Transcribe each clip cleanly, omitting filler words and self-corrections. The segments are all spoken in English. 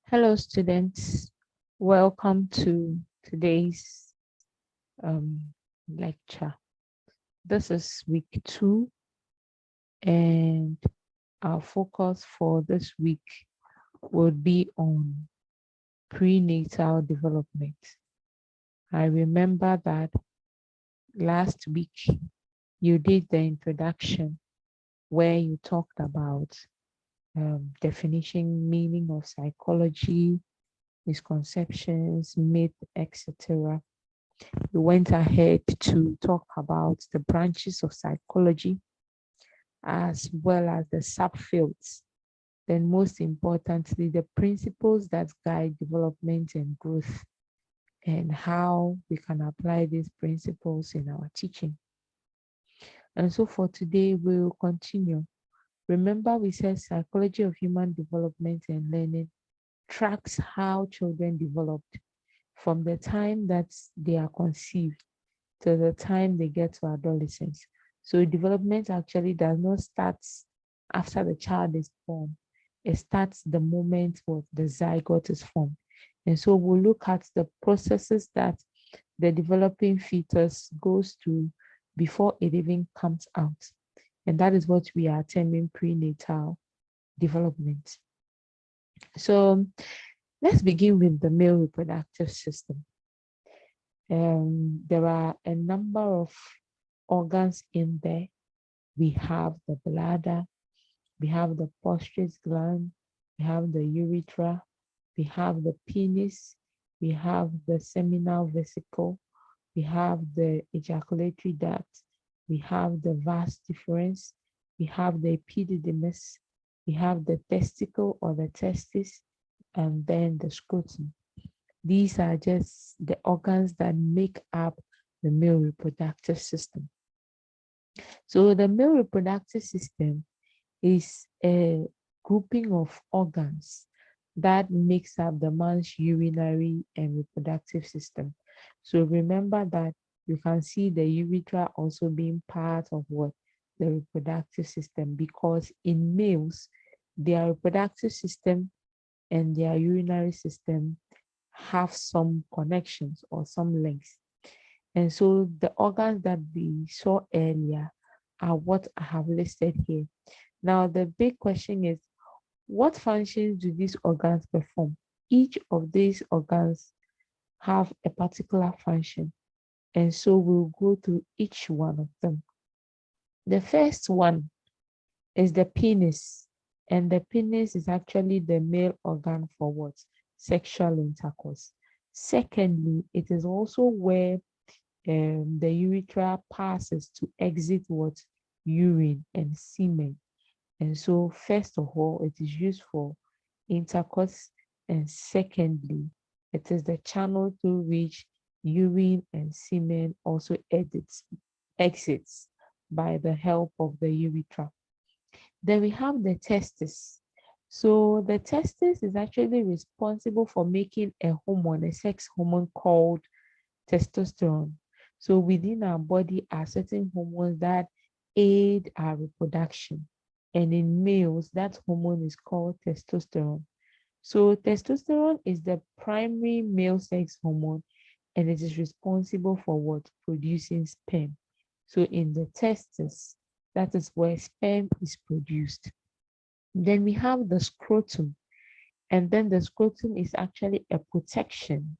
Hello, students. Welcome to today's lecture. This is week 2, and our focus for this week would be on prenatal development. I remember that last week you did the introduction where you talked about definition, meaning of psychology, misconceptions, myth, etc. We went ahead to talk about the branches of psychology as well as the subfields. Then, most importantly, the principles that guide development and growth and how we can apply these principles in our teaching. And so, for today, we will continue. Remember, we said psychology of human development and learning tracks how children developed from the time that they are conceived to the time they get to adolescence. So development actually does not start after the child is born. It starts the moment of the zygote is formed. And so we'll look at the processes that the developing fetus goes through before it even comes out. And that is what we are terming prenatal development. So let's begin with the male reproductive system. There are a number of organs in there. We have the bladder, we have the prostate gland, we have the urethra, we have the penis, we have the seminal vesicle, we have the ejaculatory duct, we have the vas deferens, we have the epididymis, we have the testicle or the testis, and then the scrotum. These are just the organs that make up the male reproductive system. So the male reproductive system is a grouping of organs that makes up the man's urinary and reproductive system. So remember that you can see the urethra also being part of what? The reproductive system, because in males, their reproductive system and their urinary system have some connections or some links. And so the organs that we saw earlier are what I have listed here. Now, the big question is, what functions do these organs perform? Each of these organs have a particular function. And so we'll go through each one of them. The first one is the penis. And the penis is actually the male organ for what? Sexual intercourse. Secondly, it is also where the urethra passes to exit what? Urine and semen. And so, first of all, it is used for intercourse. And secondly, it is the channel through which urine and semen also exits by the help of the urethra. Then we have the testis. So the testis is actually responsible for making a hormone, a sex hormone called testosterone. So within our body are certain hormones that aid our reproduction. And in males, that hormone is called testosterone. So testosterone is the primary male sex hormone, and it is responsible for what? Producing sperm. So in the testis, that is where sperm is produced. Then we have the scrotum, and then the scrotum is actually a protection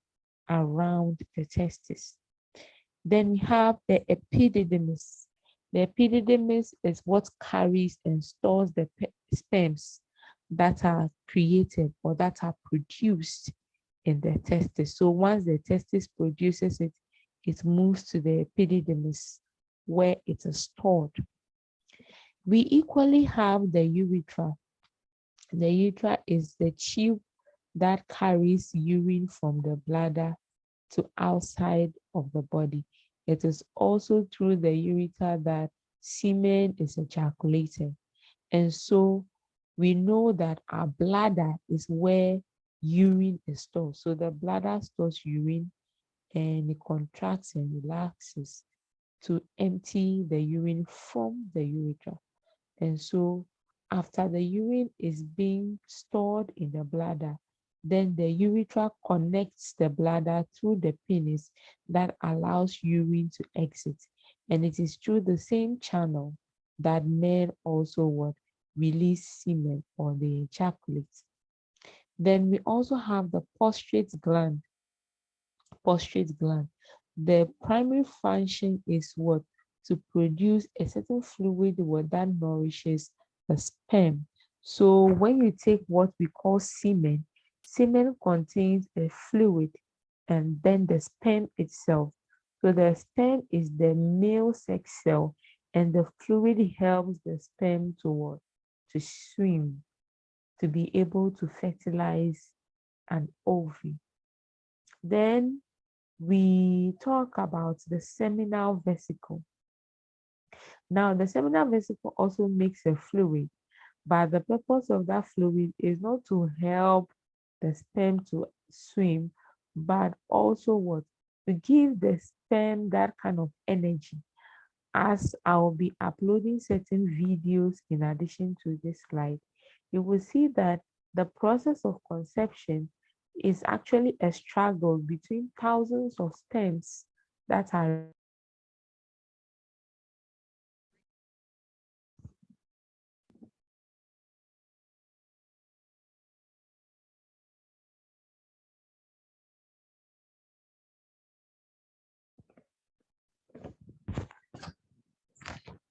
around the testis. Then we have the epididymis. The epididymis is what carries and stores the sperms that are created or that are produced in the testis. So once the testis produces it, it moves to the epididymis where it is stored. We equally have the urethra. The urethra is the tube that carries urine from the bladder to outside of the body. It is also through the urethra that semen is ejaculated. And so we know that our bladder is where urine is stored. So the bladder stores urine and it contracts and relaxes to empty the urine from the urethra. And so after the urine is being stored in the bladder, Then the urethra connects the bladder through the penis that allows urine to exit. And it is through the same channel that men also what release semen or they ejaculate. Then we also have the prostate gland. The primary function is what? To produce a certain fluid what that nourishes the sperm. So when you take what we call semen, semen contains a fluid and then the sperm itself. So the sperm is the male sex cell and the fluid helps the sperm to what? To swim, to be able to fertilize an ovary. Then we talk about the seminal vesicle. Now, the seminal vesicle also makes a fluid, but the purpose of that fluid is not to help the sperm to swim, but also what? To give the sperm that kind of energy. As I'll be uploading certain videos in addition to this slide, you will see that the process of conception is actually a struggle between thousands of sperms that are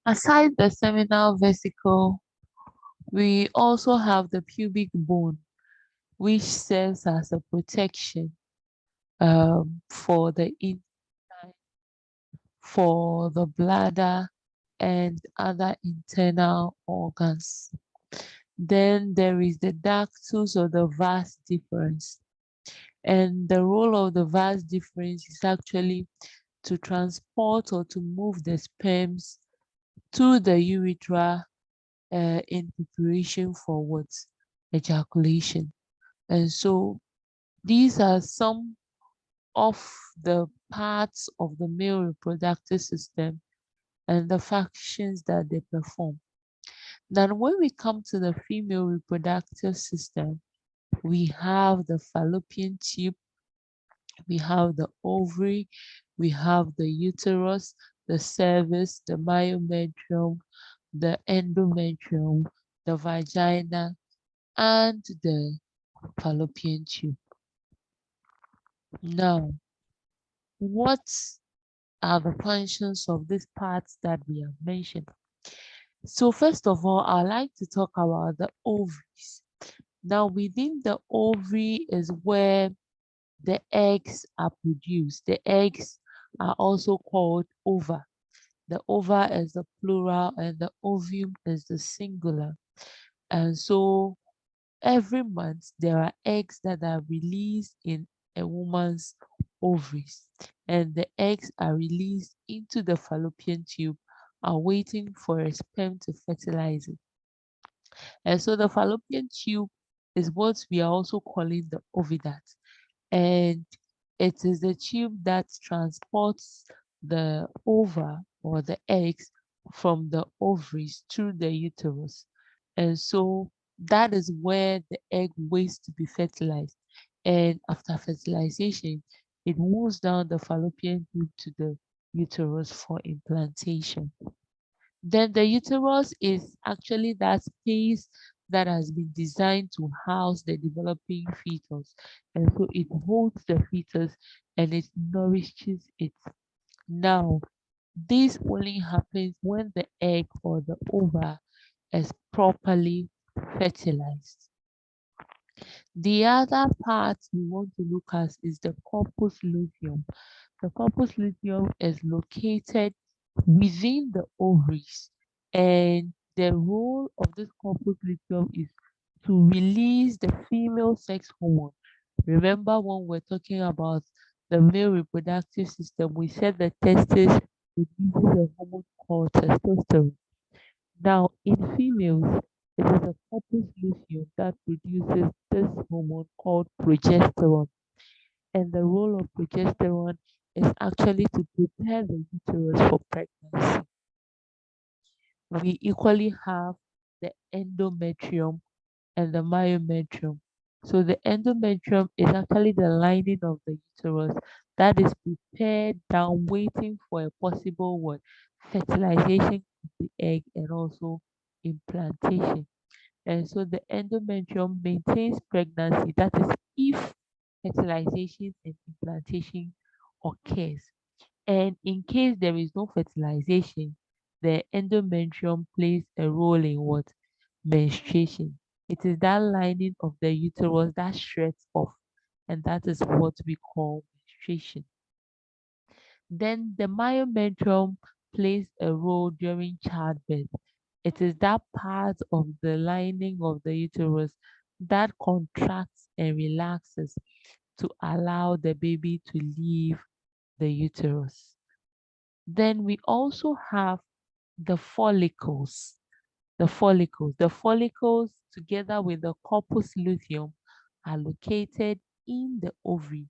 aside the seminal vesicle, we also have the pubic bone, which serves as a protection for the for the bladder and other internal organs. Then there is the ductus or the vas deferens. And the role of the vas deferens is actually to transport or to move the sperms to the urethra in preparation for what? Ejaculation. And so these are some of the parts of the male reproductive system and the functions that they perform. Now, when we come to the female reproductive system, we have the fallopian tube, we have the ovary, we have the uterus, the cervix, the myometrium, the endometrium, the vagina, and the fallopian tube. Now, what are the functions of these parts that we have mentioned? So first of all, I'd like to talk about the ovaries. Now, within the ovary is where the eggs are produced. The eggs are also called ova. The ova is the plural and the ovum is the singular. And so every month there are eggs that are released in a woman's ovaries, and the eggs are released into the fallopian tube, are waiting for a sperm to fertilize it. And so the fallopian tube is what we are also calling the oviduct. And it is the tube that transports the ova or the eggs from the ovaries through the uterus. And so that is where the egg waits to be fertilized. And after fertilization, it moves down the fallopian tube to the uterus for implantation. Then the uterus is actually that space that has been designed to house the developing fetus. And so it holds the fetus and it nourishes it. Now, this only happens when the egg or the ova is properly fertilized. The other part we want to look at is the corpus luteum. The corpus luteum is located within the ovaries, and the role of this corpus luteum is to release the female sex hormone. Remember when we're talking about the male reproductive system, we said the testis produces a hormone called testosterone. Now, in females, it is the corpus luteum that produces this hormone called progesterone. And the role of progesterone is actually to prepare the uterus for pregnancy. We equally have the endometrium and the myometrium. So the endometrium is actually the lining of the uterus that is prepared down, waiting for a possible what? Fertilization of the egg and also implantation. And so the endometrium maintains pregnancy. That is if fertilization and implantation occurs. And in case there is no fertilization, the endometrium plays a role in what? Menstruation. It is that lining of the uterus that shreds off, and that is what we call menstruation. Then the myometrium plays a role during childbirth. It is that part of the lining of the uterus that contracts and relaxes to allow the baby to leave the uterus. Then we also have the follicles. The follicles together with the corpus luteum are located in the ovary,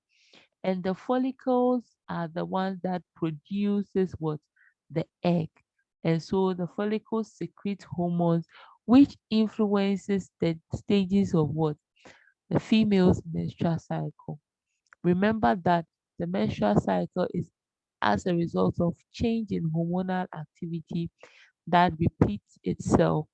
and the follicles are the ones that produces what? The egg. And so the follicles secrete hormones which influences the stages of what? The female's menstrual cycle. Remember that the menstrual cycle is as a result of change in hormonal activity that repeats itself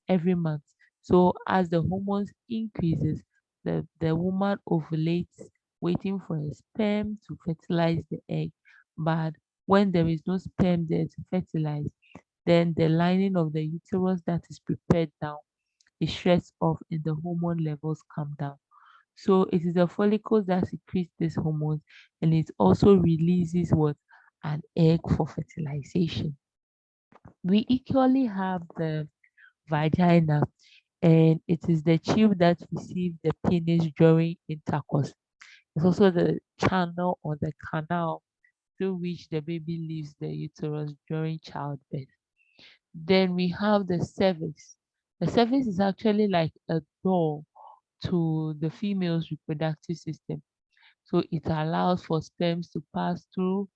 every month. So as the hormones increases, the woman ovulates, waiting for a sperm to fertilize the egg. But when there is no sperm there to fertilize, then the lining of the uterus that is prepared now is shreds off and the hormone levels come down. So it is the follicles that secrete these hormones, and it also releases what? An egg for fertilization. We equally have the vagina, and it is the tube that receives the penis during intercourse. It's also the channel or the canal through which the baby leaves the uterus during childbirth. Then we have the cervix. The cervix is actually like a door to the female's reproductive system. So it allows for sperms to pass through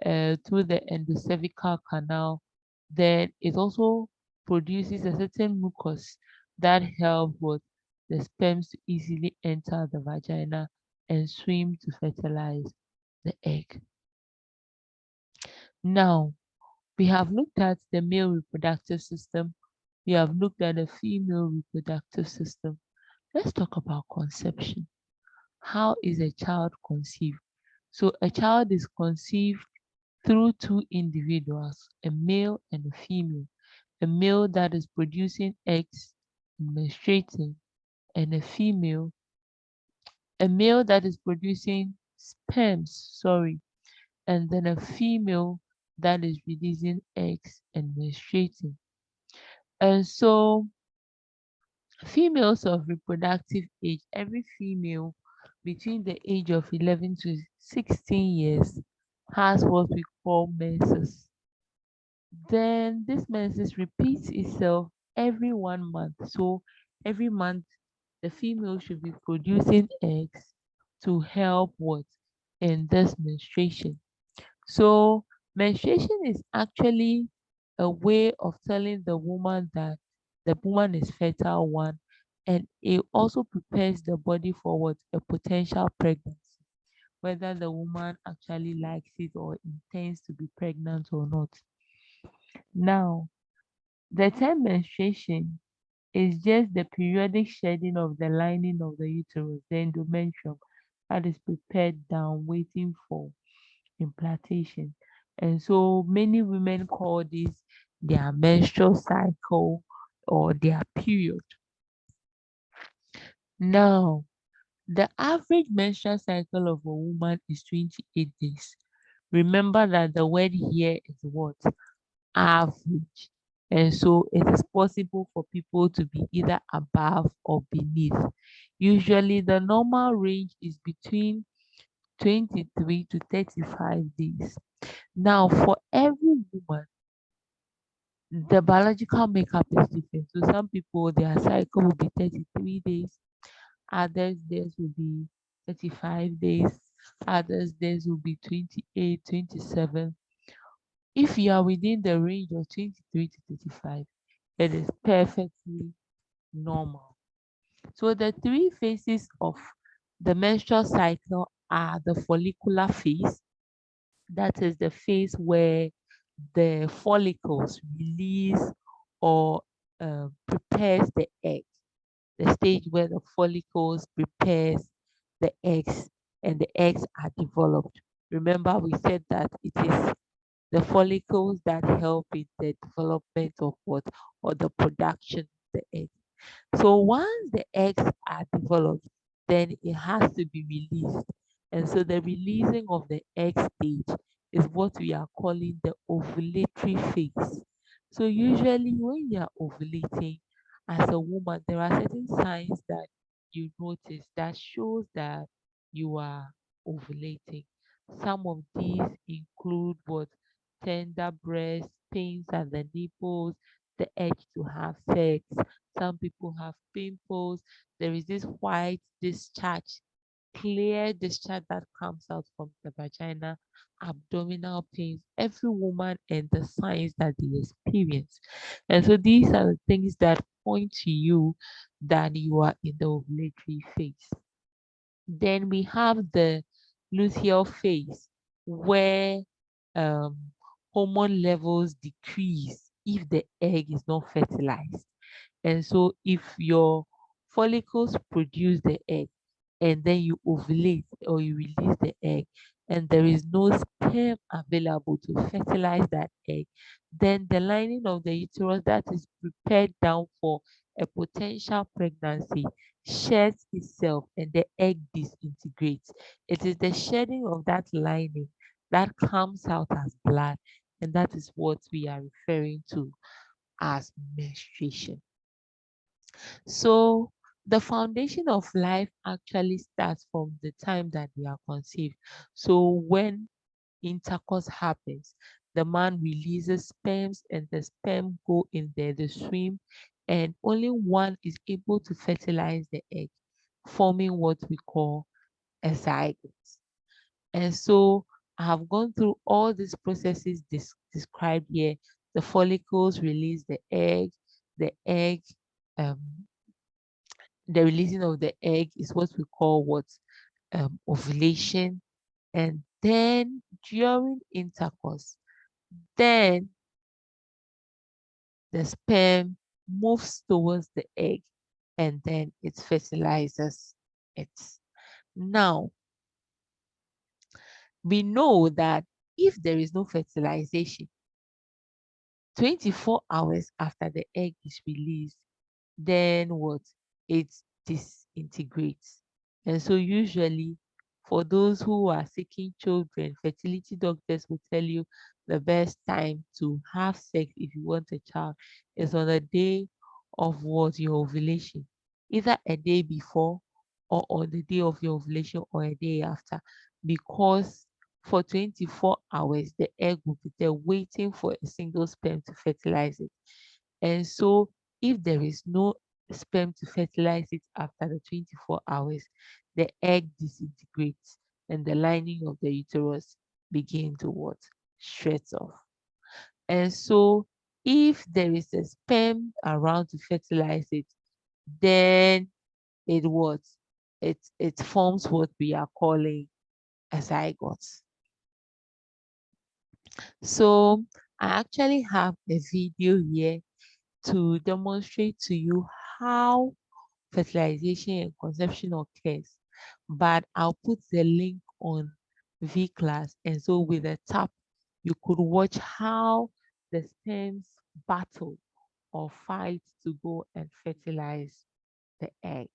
the endocervical canal. Then it also produces a certain mucus that helps with the sperms to easily enter the vagina and swim to fertilize the egg. Now, we have looked at the male reproductive system. We have looked at the female reproductive system. Let's talk about conception. How is a child conceived? So a child is conceived through two individuals, a male and a female. A male that is producing eggs and menstruating, and a male that is producing sperms, sorry, and then a female that is releasing eggs and menstruating. And so females of reproductive age, every female between the age of 11 to 16 years has what we call menses. Then this menses repeats itself every 1 month. So every month the female should be producing eggs to help what in this menstruation. So menstruation is actually a way of telling the woman that the woman is fertile one, and it also prepares the body for what? A potential pregnancy, whether the woman actually likes it or intends to be pregnant or not. Now, the term menstruation is just the periodic shedding of the lining of the uterus, the endometrium, that is prepared down, waiting for implantation. And so many women call this their menstrual cycle or their period. Now, the average menstrual cycle of a woman is 28 days. Remember that the word here is what? Average. And so it is possible for people to be either above or beneath. Usually, the normal range is between 23 to 35 days. Now, for every woman, the biological makeup is different. So some people their cycle will be 33 days, others theirs will be 35 days, others theirs will be 28, 27. If you are within the range of 23 to 35, it is perfectly normal. So the three phases of the menstrual cycle are the follicular phase. That is the phase where the follicles release or prepares the egg. The stage where the follicles prepares the eggs and the eggs are developed. Remember, we said that it is the follicles that help in the development of what or the production of the egg. So once the eggs are developed, then it has to be released. And so the releasing of the egg stage is what we are calling the ovulatory phase. So usually when you are ovulating as a woman, there are certain signs that you notice that shows that you are ovulating. Some of these include what tender breast, pains at the nipples, the urge to have sex, some people have pimples. There is this white discharge, clear discharge that comes out from the vagina, abdominal pains, every woman and the signs that they experience. And so these are the things that point to you that you are in the ovulatory phase. Then we have the luteal phase where um, hormone levels decrease if the egg is not fertilized. And so if your follicles produce the egg and then you ovulate or you release the egg and there is no sperm available to fertilize that egg, then the lining of the uterus that is prepared down for a potential pregnancy sheds itself and the egg disintegrates. It is the shedding of that lining that comes out as blood, and that is what we are referring to as menstruation. So the foundation of life actually starts from the time that we are conceived. So when intercourse happens, the man releases sperms and the sperm go in there, they swim, and only one is able to fertilize the egg, forming what we call a zygote. And so I have gone through all these processes described here. The follicles release the egg um, the releasing of the egg is what we call what ovulation, and then during intercourse, then the sperm moves towards the egg and then it fertilizes it. Now we know that if there is no fertilization 24 hours after the egg is released, then what? It disintegrates. And so usually for those who are seeking children, fertility doctors will tell you the best time to have sex if you want a child is on the day of what your ovulation, either a day before or on the day of your ovulation or a day after, because for 24 hours the egg will be there waiting for a single sperm to fertilize it. And so if there is no sperm to fertilize it after the 24 hours, the egg disintegrates and the lining of the uterus begin to what? Shreds off. And so if there is a sperm around to fertilize it, then it what? It forms what we are calling a zygote. So I actually have a video here to demonstrate to you how fertilization and conception occurs, but I'll put the link on V class, and so with a tap you could watch how the sperms battle or fight to go and fertilize the egg.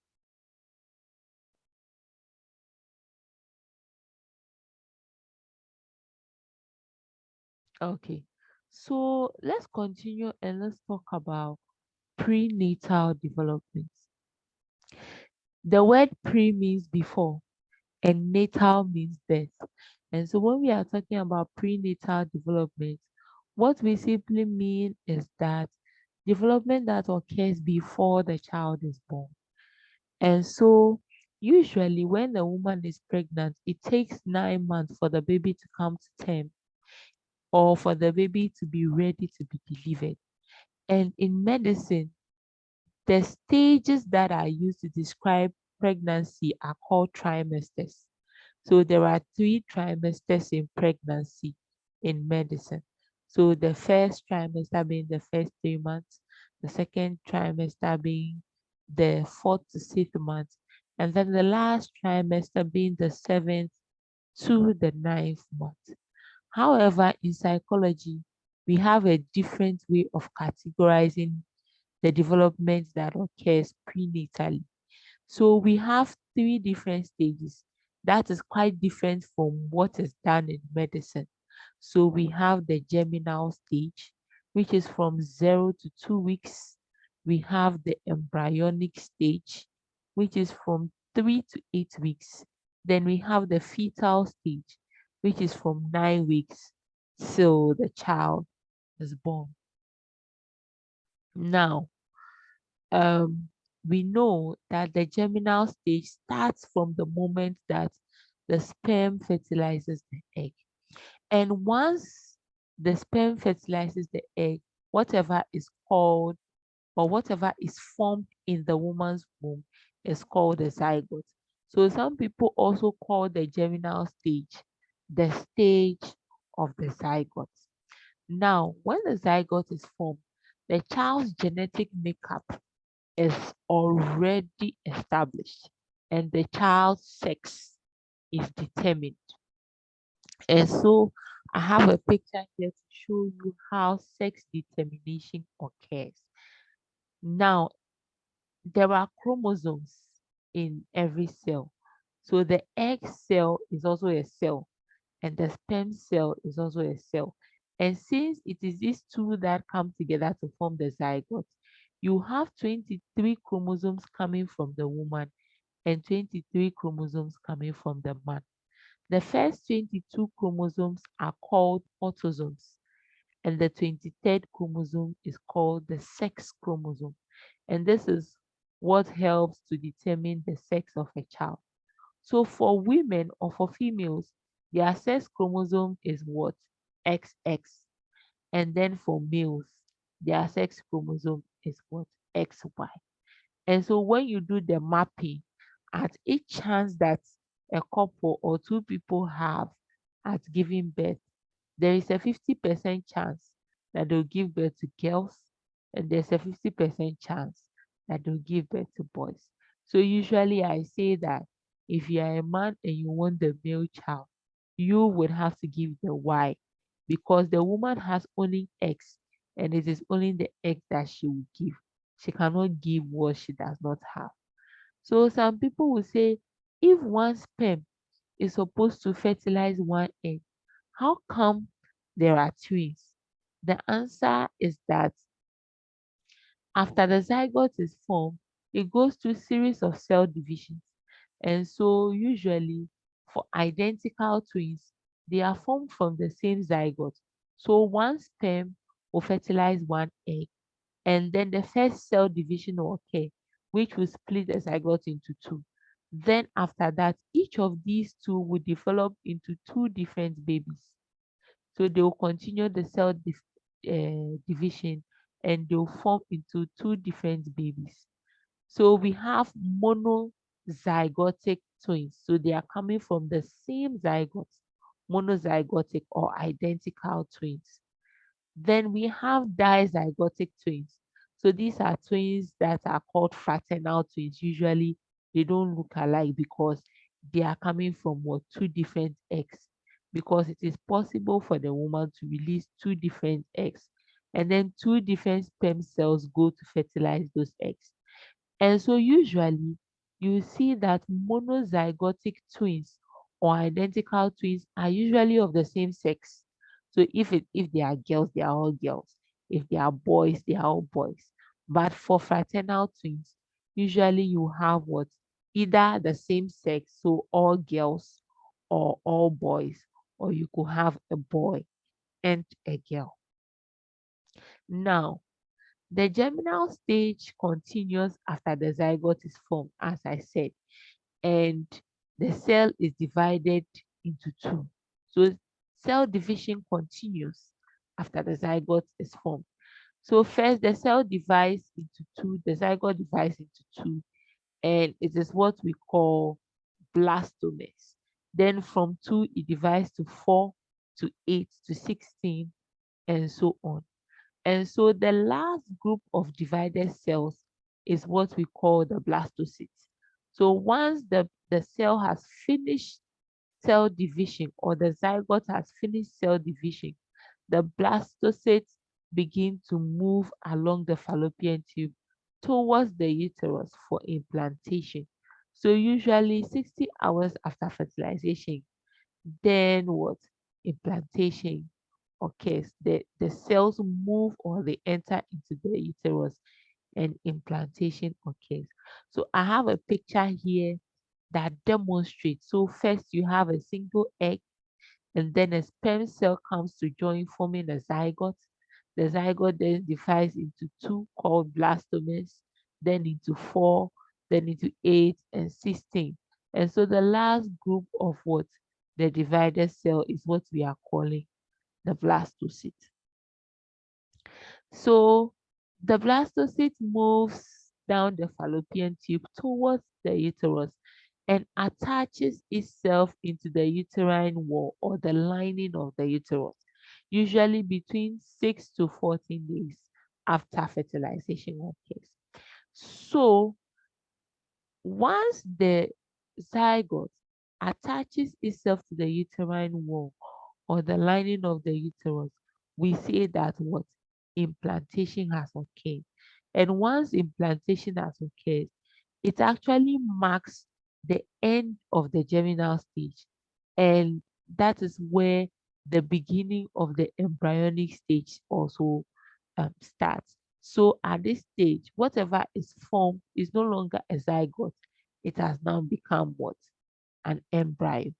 Okay, so let's continue and let's talk about prenatal development. The word pre means before and natal means birth. And so when we are talking about prenatal development, what we simply mean is that development that occurs before the child is born. And so usually when a woman is pregnant, it takes 9 months for the baby to come to term or for the baby to be ready to be delivered. And in medicine, The stages that are used to describe pregnancy are called trimesters. So there are three trimesters in pregnancy in medicine. So the first trimester being the first 3 months, the second trimester being the fourth to sixth month, and then the last trimester being the seventh to the ninth month. However, in psychology, we have a different way of categorizing the development that occurs prenatally. So we have three different stages. That is quite different from what is done in medicine. So we have the germinal stage, which is from 0 to 2 weeks. We have the embryonic stage, which is from 3 to 8 weeks. Then we have the fetal stage, which is from 9 weeks till the child is born. Now, um, we know that the germinal stage starts from the moment that the sperm fertilizes the egg. And once the sperm fertilizes the egg, whatever is called or whatever is formed in the woman's womb is called the zygote. So some people also call the germinal stage the stage of the zygote. Now, when the zygote is formed, the child's genetic makeup is already established and the child's sex is determined. And so I have a picture here to show you how sex determination occurs. Now, there are chromosomes in every cell. So the egg cell is also a cell, and the sperm cell is also a cell. And since it is these two that come together to form the zygote, you have 23 chromosomes coming from the woman and 23 chromosomes coming from the man. The first 22 chromosomes are called autosomes, and the 23rd chromosome is called the sex chromosome. And this is what helps to determine the sex of a child. So for women or for females, their sex chromosome is what? XX. And then for males, their sex chromosome is what? XY. And so when you do the mapping, at each chance that a couple or two people have at giving birth, there is a 50% chance that they'll give birth to girls, and there's a 50% chance that they'll give birth to boys. So usually I say that if you are a man and you want the male child, you would have to give the Y, because the woman has only X and it is only the X that she will give. She cannot give what she does not have. So some people will say, if one sperm is supposed to fertilize one egg, how come there are twins? The answer is that after the zygote is formed, it goes through a series of cell divisions. And so usually for identical twins, they are formed from the same zygote. So one sperm will fertilize one egg, and then the first cell division will occur, which will split the zygote into two. Then after that, each of these two will develop into two different babies. So they will continue the cell division, and they'll form into two different babies. So we have monozygotic twins. So they are coming from the same zygote, monozygotic or identical twins. Then we have dizygotic twins. So these are twins that are called fraternal twins. Usually they don't look alike because they are coming from what, two different eggs. Because it is possible for the woman to release two different eggs, and then two different sperm cells go to fertilize those eggs. And so usually you see that monozygotic twins or identical twins are usually of the same sex. So if they are girls, they are all girls. If they are boys, they are all boys. But for fraternal twins, usually you have what? Either the same sex, so all girls or all boys, or you could have a boy and a girl. Now, the germinal stage continues after the zygote is formed, as I said, and the cell is divided into two. So cell division continues after the zygote is formed. So first the cell divides into two, the zygote divides into two, and it is what we call blastomeres. Then from two it divides to four, to eight, to 16, and so on. And so the last group of divided cells is what we call the blastocysts. So once the cell has finished cell division, or the zygote has finished cell division, the blastocysts begin to move along the fallopian tube towards the uterus for implantation. So usually 60 hours after fertilization, then what? Implantation occurs. The cells move, or they enter into the uterus, and implantation occurs. So I have a picture here that demonstrates. So first you have a single egg, and then a sperm cell comes to join, forming a zygote. The zygote then divides into two, called blastomeres, then into four, then into 8 and 16. And so the last group of what? The divided cell is what we are calling the blastocyst. So the blastocyst moves down the fallopian tube towards the uterus and attaches itself into the uterine wall, or the lining of the uterus, usually between 6 to 14 days after fertilization occurs. So once the zygote attaches itself to the uterine wall, or the lining of the uterus, we say that what? Implantation has occurred. And once implantation has occurred, it actually marks the end of the germinal stage. And that is where the beginning of the embryonic stage also starts. So at this stage, whatever is formed is no longer a zygote. It has now become what? An embryo.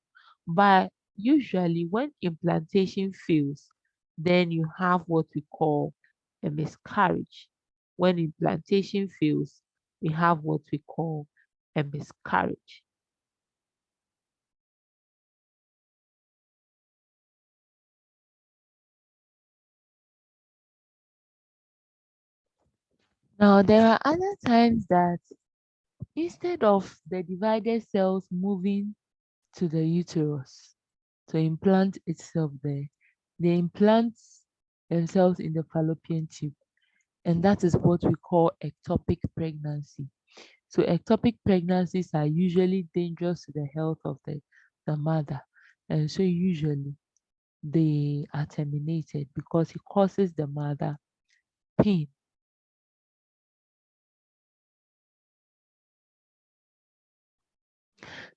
But usually when implantation fails, then you have what we call a miscarriage. When implantation fails, we have what we call a miscarriage. Now, there are other times that instead of the divided cells moving to the uterus to implant itself there, they implant themselves in the fallopian tube. And that is what we call ectopic pregnancy. So ectopic pregnancies are usually dangerous to the health of the mother. And so usually they are terminated because it causes the mother pain.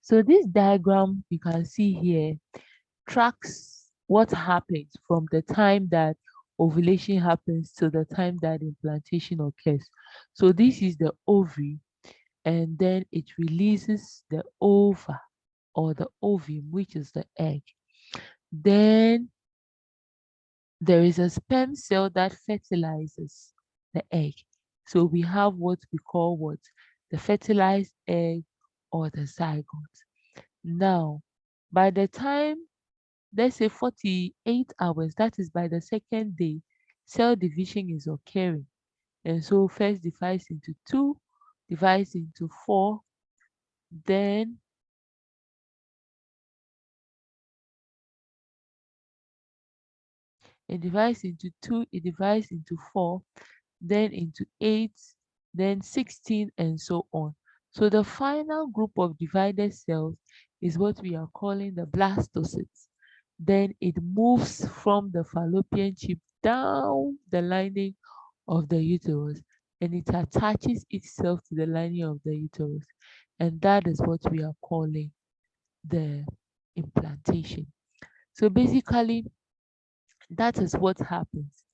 So this diagram you can see here tracks what happens from the time that ovulation happens to the time that implantation occurs. So this is the ovary, and then it releases the ova, or the ovum, which is the egg. Then there is a sperm cell that fertilizes the egg. So we have what we call what? The fertilized egg, or the zygote. Now, by the time, let's say 48 hours, that is by the second day, cell division is occurring. And so first divides into two, divides into four, then it divides into two, it divides into four, then into 8, then 16, and so on. So the final group of divided cells is what we are calling the blastocysts. Then it moves from the fallopian tube down the lining of the uterus, and it attaches itself to the lining of the uterus. And that is what we are calling the implantation. So basically, that is what happens.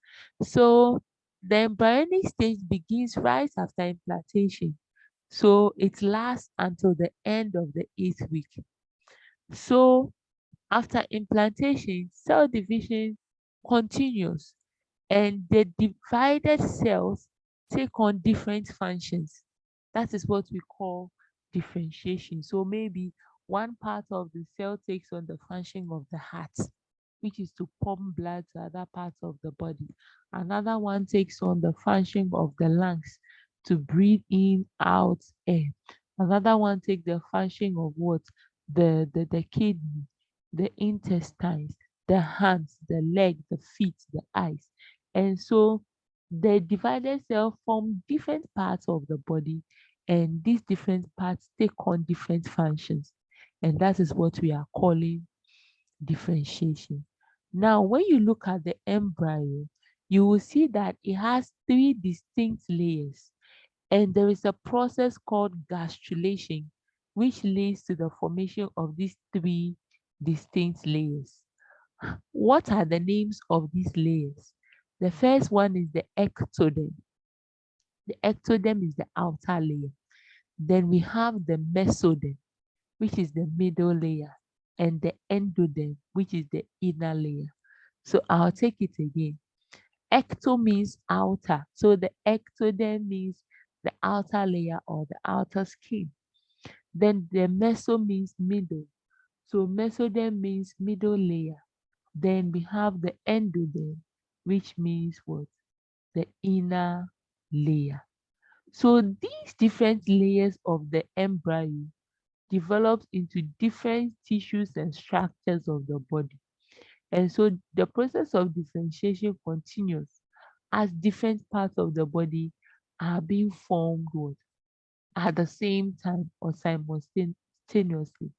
So the embryonic stage begins right after implantation. So it lasts until the end of the 8th week. So after implantation, cell division continues, and the divided cells take on different functions. That is what we call differentiation. So maybe one part of the cell takes on the function of the heart, which is to pump blood to other parts of the body. Another one takes on the function of the lungs to breathe in, out air. Another one takes the function of what? The kidney, the intestines, the hands, the leg, the feet, the eyes. And so the divided cell form different parts of the body, and these different parts take on different functions. And that is what we are calling differentiation. Now, when you look at the embryo, you will see that it has three distinct layers, and there is a process called gastrulation, which leads to the formation of these three distinct layers. What are the names of these layers? The first one is the ectoderm. The ectoderm is the outer layer. Then we have the mesoderm, which is the middle layer, and the endoderm, which is the inner layer. So I'll take it again. Ecto means outer. So the ectoderm means the outer layer or the outer skin. Then the meso means middle. So mesoderm means middle layer. Then we have the endoderm, which means what? The inner layer. So these different layers of the embryo develops into different tissues and structures of the body. And so the process of differentiation continues as different parts of the body are being formed what, at the same time or simultaneously.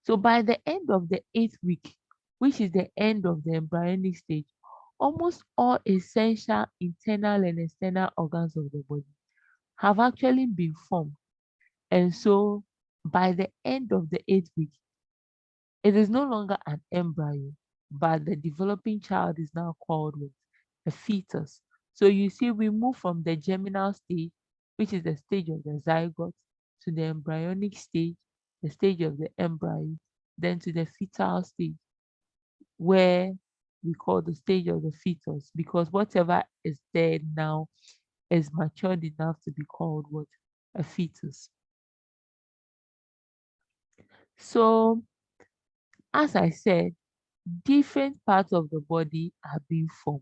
So by the end of the 8th week, which is the end of the embryonic stage, almost all essential internal and external organs of the body have actually been formed. And so by the end of the 8th week, it is no longer an embryo, but the developing child is now called what? A fetus. So you see, we move from the germinal stage, which is the stage of the zygote, to the embryonic stage, the stage of the embryo, then to the fetal stage, where we call the stage of the fetus, because whatever is there now is matured enough to be called what? A fetus. So, as I said, different parts of the body are being formed.